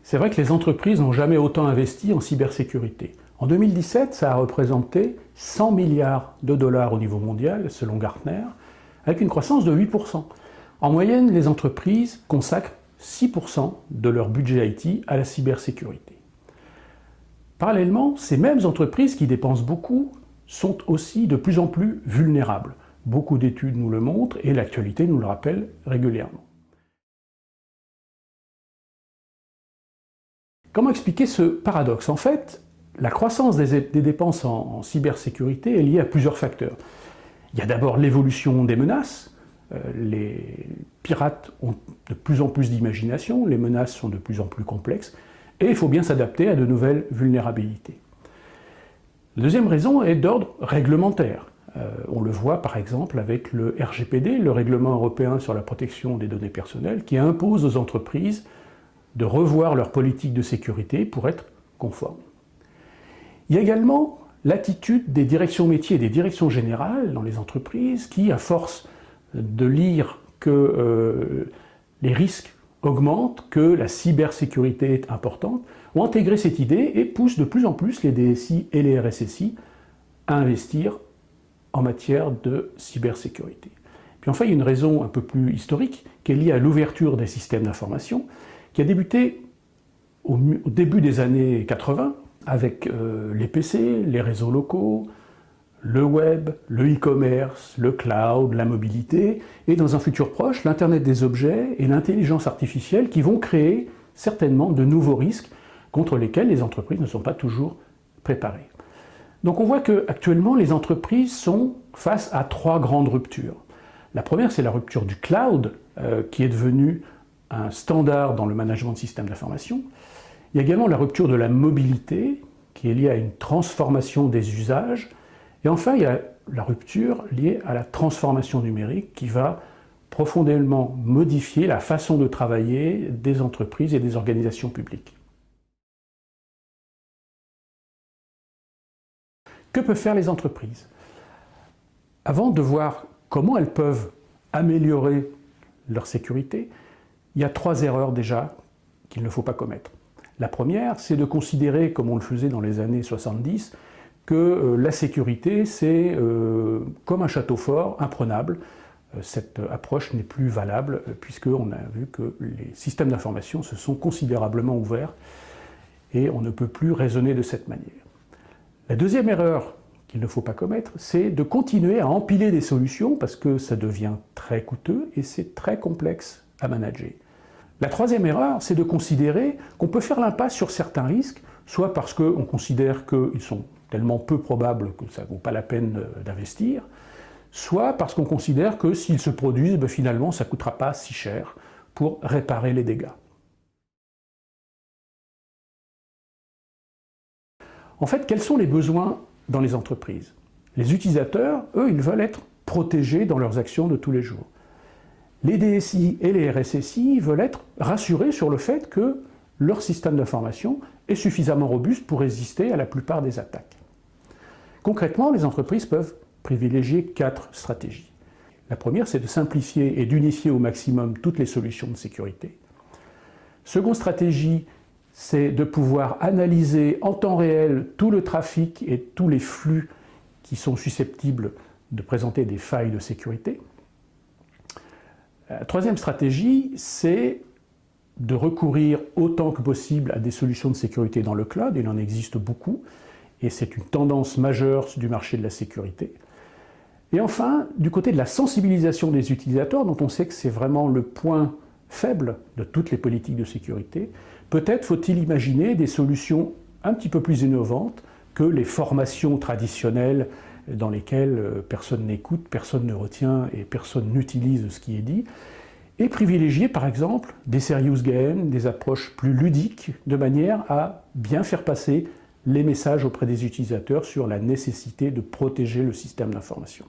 C'est vrai que les entreprises n'ont jamais autant investi en cybersécurité. En 2017, ça a représenté 100 milliards de dollars au niveau mondial, selon Gartner, avec une croissance de 8%. En moyenne, les entreprises consacrent 6% de leur budget IT à la cybersécurité. Parallèlement, ces mêmes entreprises qui dépensent beaucoup sont aussi de plus en plus vulnérables. Beaucoup d'études nous le montrent et l'actualité nous le rappelle régulièrement. Comment expliquer ce paradoxe? En fait, la croissance des dépenses en cybersécurité est liée à plusieurs facteurs. Il y a d'abord l'évolution des menaces. Les pirates ont de plus en plus d'imagination, les menaces sont de plus en plus complexes, et il faut bien s'adapter à de nouvelles vulnérabilités. La deuxième raison est d'ordre réglementaire. On le voit par exemple avec le RGPD, le Règlement européen sur la protection des données personnelles, qui impose aux entreprises de revoir leur politique de sécurité pour être conformes. Il y a également l'attitude des directions métiers et des directions générales dans les entreprises qui, à force de lire que les risques augmentent, que la cybersécurité est importante, ont intégré cette idée et poussent de plus en plus les DSI et les RSSI à investir en matière de cybersécurité. Puis enfin, il y a une raison un peu plus historique qui est liée à l'ouverture des systèmes d'information, qui a débuté au début des années 80 avec les PC, les réseaux locaux, le web, le e-commerce, le cloud, la mobilité, et dans un futur proche, l'Internet des objets et l'intelligence artificielle qui vont créer certainement de nouveaux risques contre lesquels les entreprises ne sont pas toujours préparées. Donc on voit qu'actuellement, les entreprises sont face à trois grandes ruptures. La première, c'est la rupture du cloud, qui est devenu un standard dans le management de systèmes d'information. Il y a également la rupture de la mobilité, qui est liée à une transformation des usages. Et enfin, il y a la rupture liée à la transformation numérique, qui va profondément modifier la façon de travailler des entreprises et des organisations publiques. Que peuvent faire les entreprises? Avant de voir comment elles peuvent améliorer leur sécurité, il y a trois erreurs déjà qu'il ne faut pas commettre. La première, c'est de considérer, comme on le faisait dans les années 70, que la sécurité, c'est comme un château fort, imprenable. Cette approche n'est plus valable, puisqu'on a vu que les systèmes d'information se sont considérablement ouverts et on ne peut plus raisonner de cette manière. La deuxième erreur qu'il ne faut pas commettre, c'est de continuer à empiler des solutions parce que ça devient très coûteux et c'est très complexe à manager. La troisième erreur, c'est de considérer qu'on peut faire l'impasse sur certains risques, soit parce qu'on considère qu'ils sont tellement peu probables que ça ne vaut pas la peine d'investir, soit parce qu'on considère que s'ils se produisent, finalement ça ne coûtera pas si cher pour réparer les dégâts. En fait, quels sont les besoins dans les entreprises? Les utilisateurs, eux, ils veulent être protégés dans leurs actions de tous les jours. Les DSI et les RSSI veulent être rassurés sur le fait que leur système d'information est suffisamment robuste pour résister à la plupart des attaques. Concrètement, les entreprises peuvent privilégier 4 stratégies. La première, c'est de simplifier et d'unifier au maximum toutes les solutions de sécurité. Seconde stratégie, c'est de pouvoir analyser en temps réel tout le trafic et tous les flux qui sont susceptibles de présenter des failles de sécurité. La troisième stratégie, c'est de recourir autant que possible à des solutions de sécurité dans le cloud. Il en existe beaucoup, et c'est une tendance majeure du marché de la sécurité. Et enfin, du côté de la sensibilisation des utilisateurs, dont on sait que c'est vraiment le point faible de toutes les politiques de sécurité, peut-être faut-il imaginer des solutions un petit peu plus innovantes que les formations traditionnelles dans lesquelles personne n'écoute, personne ne retient et personne n'utilise ce qui est dit, et privilégier par exemple des serious games, des approches plus ludiques, de manière à bien faire passer les messages auprès des utilisateurs sur la nécessité de protéger le système d'information.